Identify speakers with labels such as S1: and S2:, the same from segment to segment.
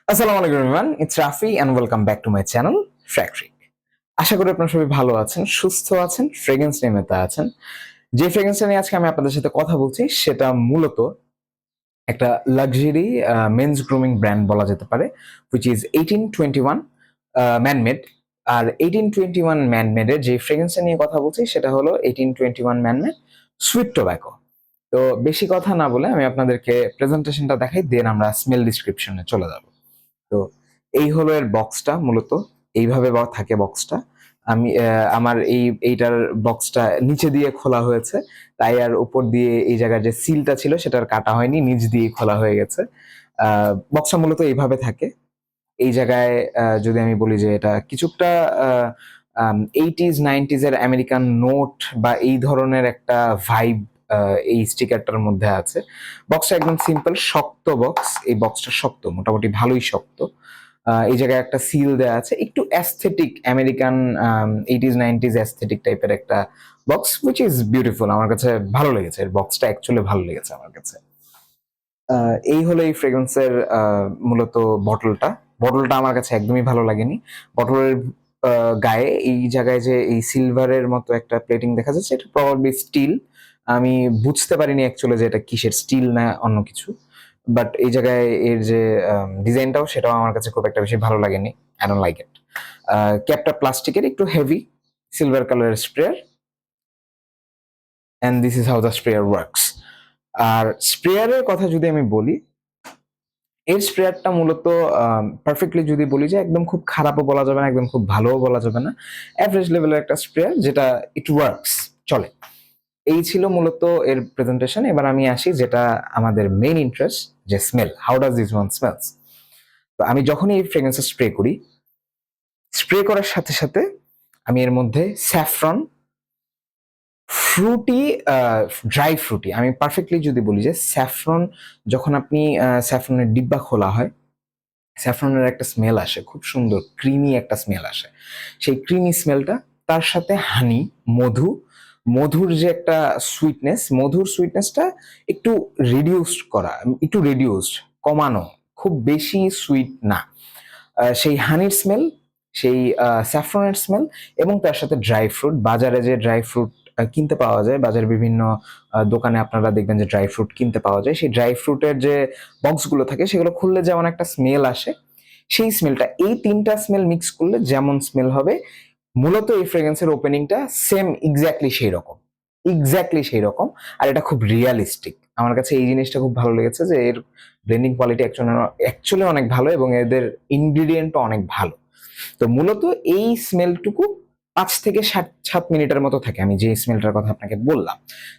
S1: আসসালামু আলাইকুম everyone, it's Rafi and welcome back to my channel fractory. আশা করি আপনারা সবাই ভালো আছেন, সুস্থ আছেন, ফ্রেগ্রেন্স নিয়ে মেতে আছেন। যে ফ্রেগ্রেন্সটা নিয়ে আজকে আমি আপনাদের সাথে কথা বলছি সেটা মূলত একটা লাক্সারি মেন্স গ্রুমিং ব্র্যান্ড বলা যেতে পারে, হুইচ ইজ 1821 ম্যানমেড। আর 1821 ম্যানমেডের যে ফ্রেগ্রেন্সটা নিয়ে কথা বলছি সেটা হলো 1821 ম্যানমেড সুইট টোব্যাকো। তো বেশি কথা না বলে আমি আপনাদেরকে প্রেজেন্টেশনটা দেখাই, দেন আমরা স্মেল ডিসক্রিপশনে চলে যাব। তো এই হলো এর বক্সটা, মূলত এইভাবে থাকে বক্সটা। আমি আমার এইটার বক্সটা নিচে দিয়ে খোলা হয়েছে, তাই আর উপর দিয়ে এই জায়গার যে সিলটা ছিল সেটার কাটা হয়নি, নিচ দিয়ে খোলা হয়ে গেছে। বক্সটা মূলত এইভাবে থাকে। এই জায়গায় যদি আমি বলি যে এটা কিছুটা 80s 90s এর আমেরিকান নোট বা এই ধরনের একটা ভাইব এই স্টিকারটার মধ্যে আছে। বক্সটা একদম সিম্পল, শক্ত বক্স। এই বক্সটা শক্ত, মোটামুটি ভালোই শক্ত। এই জায়গায় একটা সিল দেওয়া আছে, একটু aesthetic American 80s 90s aesthetic টাইপের একটা বক্স, হুইচ ইজ বিউটিফুল। আমার কাছে ভালো লেগেছে, এর বক্সটা অ্যাকচুয়ালি ভালো লেগেছে আমার কাছে। এই হলো এই ফ্রেগ্রেন্সের মূলত বটলটা। বটলটা আমার কাছে একদমই ভালো লাগেনি। বটলের গায়ে এই জায়গায় যে এই সিলভারের মতো একটা প্লেটিং দেখা যাচ্ছে, এটা প্রবাবলি স্টিল। আমি বুঝতে পারিনি অ্যাকচুয়ালি যে এটা কিসের, স্টিল না অন্য কিছু। বাট এই জায়গায় এর যে ডিজাইনটাও, সেটাও আমার কাছে খুব একটা বেশি ভালো লাগেনি। I don't like it. ক্যাপটা প্লাস্টিকের, একটু হেভি, সিলভার কালারের sprayer, and this is how the sprayer works. আর স্প্রেয়ারের কথা যদি আমি বলি, এর স্প্রেয়ারটা মূলত পারফেক্টলি যদি বলি যে একদম খুব খারাপও বলা যাবে না, একদম খুব ভালোও বলা যাবে না, অ্যাভারেজ লেভেলের একটা স্প্রেয়ার, যেটা ইট ওয়ার্কস, চলে। এই ছিল মূলত এর প্রেজেন্টেশন। এবার আমি আসি যেটা আমাদের মেইন ইন্টারেস্ট, যে smell. How does this one smells? তো আমি যখনই এই ফ্রেগ্রেন্সটা স্প্রে করি, স্প্রে করার সাথে সাথে আমি এর মধ্যে স্যাফরন, ফ্রুটি, ড্রাই ফ্রুটি, আমি পারফেক্টলি যদি বলি যে স্যাফরন, যখন আপনি স্যাফরনের ডিব্বা খোলা হয়, স্যাফরনের একটা স্মেল আসে, খুব সুন্দর ক্রিমি একটা স্মেল আসে। সেই ক্রিমি স্মেলটা, তার সাথে হানি, মধু, মধুর যে একটা সুইটনেস, মধুর সুইটনেসটা একটু রিডিউসড করা, একটু রিডিউসড, কমানো, খুব বেশি সুইট না। সেই হানির স্মেল, সেই স্যাফরনের স্মেল, এবং তার সাথে ড্রাই ফ্রুট। বাজারে যে ড্রাই ফ্রুট কিনতে পাওয়া যায়, বাজারে বিভিন্ন দোকানে আপনারা দেখবেন যে ড্রাই ফ্রুট কিনতে পাওয়া যায়, সেই ড্রাই ফ্রুটের যে বক্সগুলো থাকে সেগুলো খুললে যেমন একটা স্মেল আসে, সেই স্মেলটা, এই তিনটা স্মেল মিক্স করলে যেমন স্মেল হবে, মূলত এই ফ্রেগ্রেন্সের ওপেনিংটা সেম এক্স্যাক্টলি সেই রকম, এক্স্যাক্টলি সেই রকম। আর এটা খুব রিয়ালিস্টিক। আমার কাছে এই জিনিসটা খুব ভালো লেগেছে যে এর ব্লেন্ডিং কোয়ালিটি অ্যাকচুয়ালি অনেক ভালো, এবং এদের ইনগ্রিডিয়েন্টও অনেক ভালো। তো মূলত এই স্মেলটুকু 5 থেকে 7 মিনিটের মতো থাকে, আমি যে স্মেলটার কথা আপনাকে বললাম।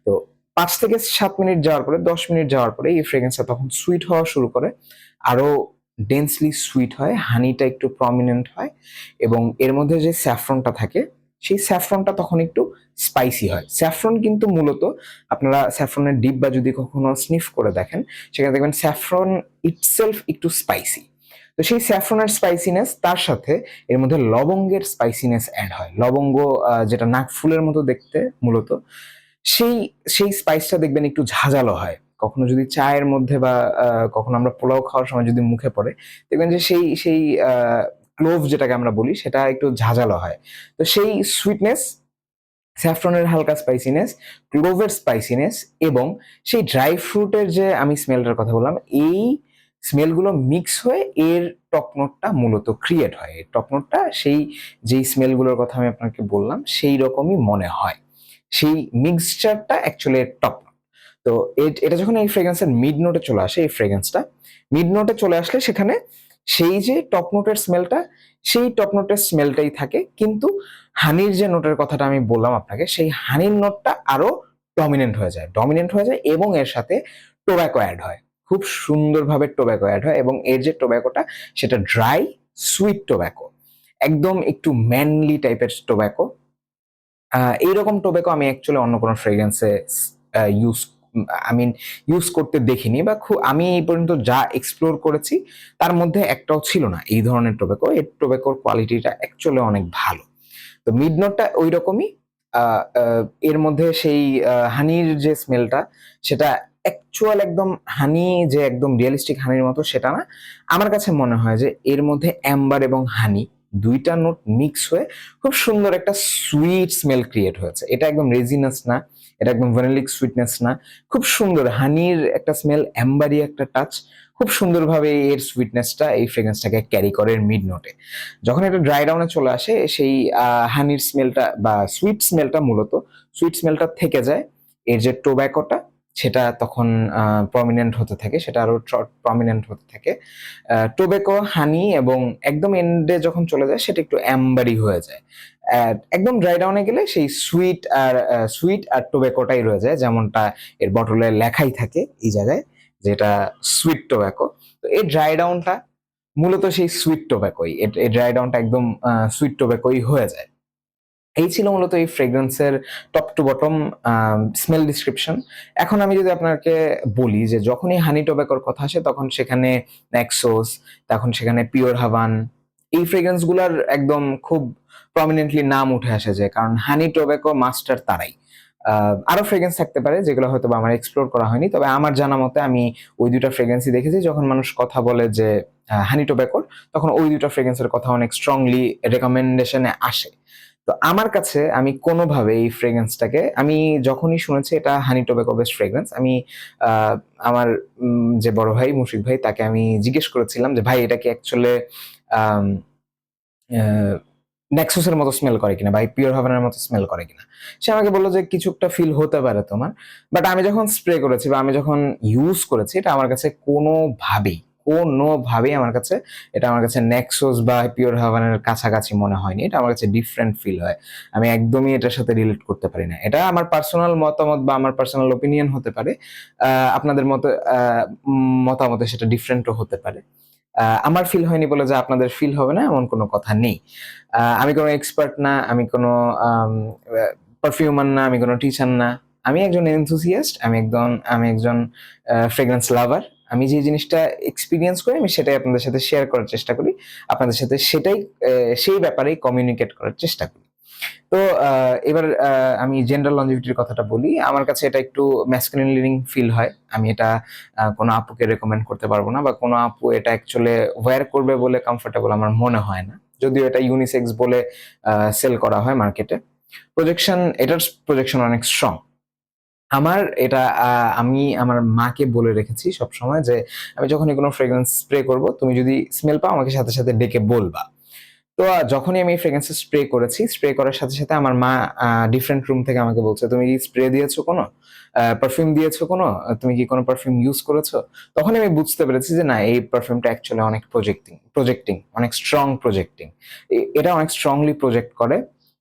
S1: তো 5 থেকে 7 মিনিট যাওয়ার পরে, 10 মিনিট যাওয়ার পরে এই ফ্রেগ্রেন্সটা তখন সুইট হওয়া শুরু করে, আরো ডেন্সলি সুইট হয়, হানিটা একটু প্রমিনেন্ট হয়, এবং এর মধ্যে যে স্যাফরনটা থাকে, সেই স্যাফরনটা তখন একটু স্পাইসি হয়। স্যাফরন কিন্তু মূলত, আপনারা স্যাফরনের ডিব্বা যদি কখনো স্নিফ করে দেখেন, সেখানে দেখবেন স্যাফরন ইটসেলফ একটু স্পাইসি। তো সেই স্যাফরনের স্পাইসিনেস, তার সাথে এর মধ্যে লবঙ্গের স্পাইসিনেস অ্যাড হয়। লবঙ্গ, যেটা নাক ফুলের মতো দেখতে মূলত, সেই সেই স্পাইসটা দেখবেন একটু ঝাঁঝালো হয়। কখনো যদি চায়ের মধ্যে বা কখনো আমরা পোলাও খাওয়ার সময় যদি মুখে পড়ে, দেখবেন যে সেই সেই ক্লোভ যেটাকে আমরা বলি, সেটা একটু ঝাঁঝালো হয়। তো সেই সুইটনেস, স্যাফরনের হালকা স্পাইসিনেস, ক্লোভের স্পাইসিনেস, এবং সেই ড্রাই ফ্রুটের যে আমি স্মেলটার কথা বললাম, এই স্মেলগুলো মিক্স হয়ে এর টপ নোটটা মূলত ক্রিয়েট হয়। এই টপ নোটটা সেই যেই স্মেলগুলোর কথা আমি আপনাকে বললাম সেই রকমই মনে হয়। সেই মিক্সচারটা অ্যাকচুয়ালি এর টপ নোট। তো এটা যখন এই ফ্রেগ্রেন্সের মিড নোটে চলে আসে, এই ফ্রেগ্রেন্সটা মিড নোটে চলে আসলে সেখানে সেই যে টপ নোটের স্মেলটা, সেই টপ নোটের স্মেলটাই থাকে, কিন্তু হানির যে নোটের কথাটা আমি বললাম আপনাকে, সেই হানির নোটটা আরো ডমিনেন্ট হয়ে যায়, এবং এর সাথে টোব্যাকো অ্যাড হয়। খুব সুন্দরভাবে টোব্যাকো অ্যাড হয়, এবং এর যে টোব্যাকোটা, সেটা ড্রাই সুইট টোব্যাকো, একদম একটু ম্যানলি টাইপের টোব্যাকো। এইরকম টোব্যাকো আমি অ্যাকচুয়ালি অন্য কোনো ফ্রেগ্রেন্সে ইউজ আই মিন ইউজ করতে দেখিনি, বা খুব, আমি এই পর্যন্ত যা এক্সপ্লোর করেছি তার মধ্যে একটাও ছিল না এই ধরনের টোব্যাকো। এর টোব্যাকোর কোয়ালিটিটা অ্যাকচুয়ালি অনেক ভালো। তো মিড নোটটা ওই রকমই। এর মধ্যে সেই হানির যে স্মেলটা, সেটা অ্যাকচুয়াল একদম হানি যে একদম রিয়েলিস্টিক হানির মতো সেটা না। আমার কাছে মনে হয় যে এর মধ্যে অ্যাম্বার এবং হানি দুইটা নোট মিক্স হয়ে খুব সুন্দর একটা সুইট স্মেল ক্রিয়েট হয়েছে। এটা একদম রেজিনাস না, এটা একদম ভ্যানিলিক সুইটনেস না, খুব সুন্দর হানির একটা স্মেল, অ্যাম্বারি একটা টাচ, খুব সুন্দরভাবে এর সুইটনেসটা এই ফ্রেগ্রেন্সটাকে ক্যারি করে এর মিড নোটে। যখন এটা ড্রাই ডাউনে চলে আসে সেই হানির স্মেলটা বা সুইট স্মেলটা, মূলত সুইট স্মেলটা থেকে যায়, এর যে টোব্যাকোটা সেটা তখন প্রমিনেন্ট হতে থাকে, সেটা আরো প্রমিনেন্ট হতে থাকে। টোব্যাকো, হানি এবং একদম এন্ডে যখন চলে যায় সেটা একটু অ্যাম্বারি হয়ে যায়। একদম ড্রাই ডাউনে গেলে সেই সুইট আর টোব্যাকোটাই রয়ে যায়, যেমনটা এর বটলে লেখাই থাকে এই জায়গায়, যেটা সুইট টোব্যাকো। তো এই ড্রাই ডাউনটা মূলত সেই সুইট টোব্যাকোই, এই ড্রাই ডাউনটা একদম সুইট টোব্যাকোই হয়ে যায়। এই ছিল মূলত এই ফ্রেগ্রেন্সের top to bottom smell description. এখন আমি যদি আপনাকে বলি যে যখনই হানি টোব্যাকোর কথা আসে তখন সেখানে ন্যাক্সোস, তখন সেখানে পিওর হাভান, এই ফ্রেগ্রেন্স গুলার একদম খুব প্রমিনেন্টলি নাম উঠে আসে যায়, কারণ হানি টোব্যাকো মাস্টার তারাই। আরো ফ্রেগ্রেন্স থাকতে পারে যেগুলো হয়তো বা আমার এক্সপ্লোর করা হয়নি, তবে আমার জানা মতে আমি ওই দুইটা ফ্রেগ্রেন্সই দেখেছি। যখন মানুষ কথা বলে যে হানি টোব্যাকোর, তখন ওই দুইটা ফ্রেগ্রেন্সের কথা অনেক স্ট্রংলি রেকমেন্ডেশনে আসে। তো আমার কাছে আমি কোনোভাবে এই ফ্রেগ্রেন্সটাকে, আমি যখনই শুনেছি এটা হানি টোব্যাকো বেস্ট ফ্রেগ্রেন্স, আমি আহ, আমার যে বড় ভাই মুশিক ভাই, তাকে আমি জিজ্ঞেস করেছিলাম যে ভাই এটা কি অ্যাকচুয়ালি নেক্সাসের মতো স্মেল করে কিনা বা পিওর হাভানের মতো স্মেল করে কিনা। সে আমাকে বললো যে কিছু একটা ফিল হতে পারে তোমার, বাট আমি যখন স্প্রে করেছি বা আমি যখন ইউজ করেছি, এটা আমার কাছে কোনোভাবেই আমার কাছে এটা আমার কাছে নেক্সোস বা পিওর হাভানের কাছাকাছি মনে হয়নি। এটা আমার কাছে ডিফারেন্ট ফিল হয়, আমি একদমই এটার সাথে রিলেট করতে পারি না। এটা আমার পার্সোনাল মতামত বা আমার পার্সোনাল ওপিনিয়ন হতে পারে, আপনাদের মতো মতামতে সেটা ডিফারেন্টও হতে পারে। আমার ফিল হয়নি বলে যে আপনাদের ফিল হবে না এমন কোনো কথা নেই। আমি কোনো এক্সপার্ট না, আমি কোনো পারফিউমার না, আমি কোনো টিচার না, আমি একজন এনথুসিয়াস্ট, আমি একজন ফ্রেগ্রেন্স লাভার। আমি যে জিনিসটা এক্সপিরিয়েন্স করি আমি সেটাই আপনাদের সাথে শেয়ার করার চেষ্টা করি, আপনাদের সাথে সেটাই সেই ব্যাপারেই কমিউনিকেট করার চেষ্টা করি। তো এবার আমি জেন্ডার লঞ্জিভিটির কথাটা বলি। আমার কাছে এটা একটু ম্যাসকুলিন লিভিং ফিল হয়। আমি এটা কোনো আপুকে রেকমেন্ড করতে পারবো না, বা কোনো আপু এটা অ্যাকচুয়ালি ওয়্যার করবে বলে কমফোর্টেবল আমার মনে হয় না, যদিও এটা ইউনিসেক্স বলে সেল করা হয় মার্কেটে। এটার প্রজেকশন অনেক স্ট্রং। আমার এটা আমি আমার মাকে বলে রেখেছি সবসময় যে আমি যখনই কোনো ফ্রেগ্রেন্স স্প্রে করব, তুমি যদি স্মেল পাও আমাকে সাথে সাথে ডেকে বলবা। তো যখনই আমি ফ্রেগ্রেন্স স্প্রে করেছি, স্প্রে করার সাথে সাথে আমার মা ডিফারেন্ট রুম থেকে আমাকে বলছে, তুমি কি স্প্রে দিয়েছো কোনো, পারফিউম দিয়েছো কোনো, তুমি কি কোনো পারফিউম ইউজ করেছো? তখন আমি বুঝতে পেরেছি যে না, এই পারফিউমটা অ্যাকচুয়ালি অনেক প্রজেক্টিং, অনেক স্ট্রং প্রজেক্টিং। এটা অনেক স্ট্রংলি প্রজেক্ট করে।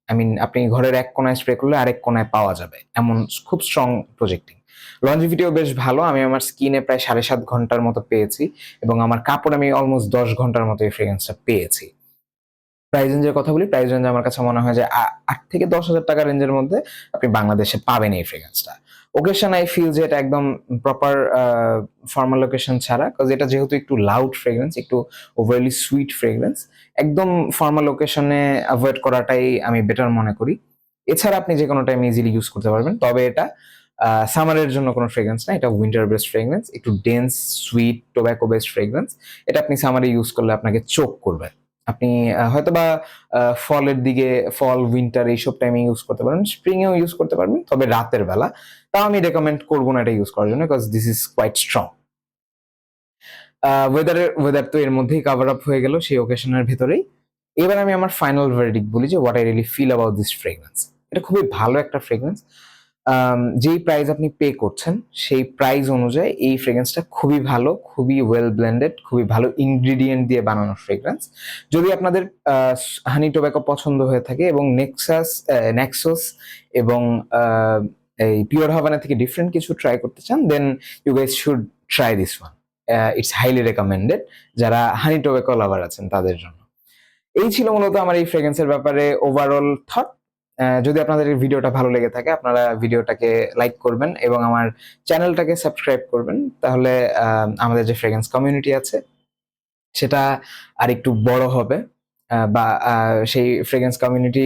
S1: আই মিন, আপনি ঘরের এক কোনায় স্প্রে করলে আরেক কোনায় পাওয়া যাবে, এমন খুব স্ট্রং প্রজেক্টিং। লঞ্জিভিটিও বেশ ভালো, আমি আমার স্কিনে প্রায় 7.5 ঘন্টার মতো পেয়েছি, এবং আমার কাপড় আমি অলমোস্ট 10 ঘন্টার মতো এই ফ্রেগ্রেন্সটা পেয়েছি। প্রাইস রেঞ্জের কথা বলি, প্রাইস রেঞ্জ আমার কাছে মনে হয় যে 8 থেকে 10 হাজার টাকা রেঞ্জের মধ্যে আপনি বাংলাদেশে পাবেন এই ফ্রেগ্রেন্সটা। ওকেশন আই ফিল যে এটা একদম প্রপার ফর্মাল ওকেশন ছাড়া, কজ এটা যেহেতু একটু লাউড ফ্রেগ্রেন্স, একটু ওভারলি সুইট ফ্রেগ্রেন্স, একদম ফর্মাল ওকেশনে অ্যাভয়েড করাটাই আমি বেটার মনে করি। এছাড়া আপনি যে কোনো টাইম ইজিলি ইউজ করতে পারবেন, তবে এটা সামারের জন্য কোনো ফ্রেগ্রেন্স না, এটা উইন্টার বেস্ট ফ্রেগ্রেন্স, একটু dense sweet tobacco best fragrance. এটা আপনি সামারে ইউজ করলে আপনাকে চোখ করবে। আপনি হয়তোবা ফলের দিকে, ফল উইন্টার এইসব টাইমে ইউজ করতে পারবেন, স্প্রিং এও ইউজ করতে পারবেন, তবে রাতের বেলা। তাও আমি রেকমেন্ড করবো না এটা ইউজ করার জন্য, because this is quite strong. Weather তো এর মধ্যেই কাভার আপ হয়ে গেল সেই ওকেশনের ভেতরেই। এবার আমি আমার ফাইনাল ভার্ডিক্ট বলি যে what I really feel about this fragrance. এটা খুবই ভালো একটা ফ্রেগ্রেন্স। যেই প্রাইস আপনি পে করছেন সেই প্রাইস অনুযায়ী এই ফ্রেগ্রেন্সটা খুবই ভালো, খুবই ওয়েল ব্লেন্ডেড, খুবই ভালো ইনগ্রিডিয়েন্ট দিয়ে বানানো ফ্রেগ্রেন্স। যদি আপনাদের হানি টোব্যাকো পছন্দ হয়ে থাকে এবং নেক্সোস এবং এই পিওর হাভানা থেকে ডিফারেন্ট কিছু ট্রাই করতে চান, then you guys should try this one. It's highly recommended যারা হানি টোব্যাকো লাভার আছেন তাদের জন্য। এই ছিল মূলত আমার এই ফ্রেগ্রেন্সের ব্যাপারে ওভারঅল থট। যদি আপনাদের এই ভিডিওটা ভালো লেগে থাকে আপনারা ভিডিওটাকে লাইক করবেন এবং আমার চ্যানেলটাকে সাবস্ক্রাইব করবেন, তাহলে আমাদের যে ফ্রেগ্রেন্স কমিউনিটি আছে সেটা আর একটু বড় হবে, বা সেই ফ্রেগ্রেন্স কমিউনিটি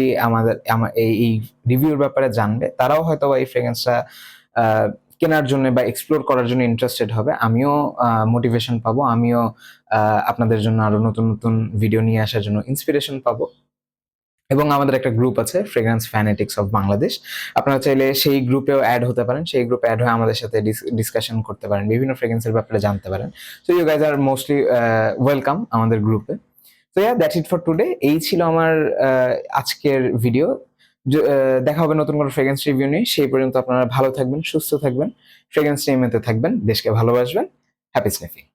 S1: এই রিভিউর ব্যাপারে জানবে, তারাও হয়তো এই ফ্রেগ্রেন্সটা কেনার জন্য বা এক্সপ্লোর করার জন্য ইন্টারেস্টেড হবে, আমিও মোটিভেশন পাবো, আমিও আপনাদের জন্য আরো নতুন নতুন ভিডিও নিয়ে আসার জন্য ইন্সপিরেশন পাবো। এবং আমাদের একটা গ্রুপ আছে, ফ্রেগ্রেন্স ফ্যানেটিক্স অফ বাংলাদেশ। আপনারা চাইলে সেই গ্রুপেও অ্যাড হতে পারেন, সেই গ্রুপে অ্যাড হয়ে আমাদের সাথে ডিসকাশন করতে পারেন, বিভিন্ন ফ্রেগ্রেন্সের ব্যাপারে জানতে পারেন। So you guys are mostly welcome আমাদের গ্রুপে। তো দ্যাটস ইট ফর টুডে। এই ছিল আমার আজকের ভিডিও। দেখা হবে নতুন কোনো ফ্রেগ্রেন্স রিভিউ নিয়ে। সেই পর্যন্ত আপনারা ভালো থাকবেন, সুস্থ থাকবেন, ফ্রেগ্রেন্স নিয়মিত থাকবেন, দেশকে ভালোবাসবেন। Happy sniffing.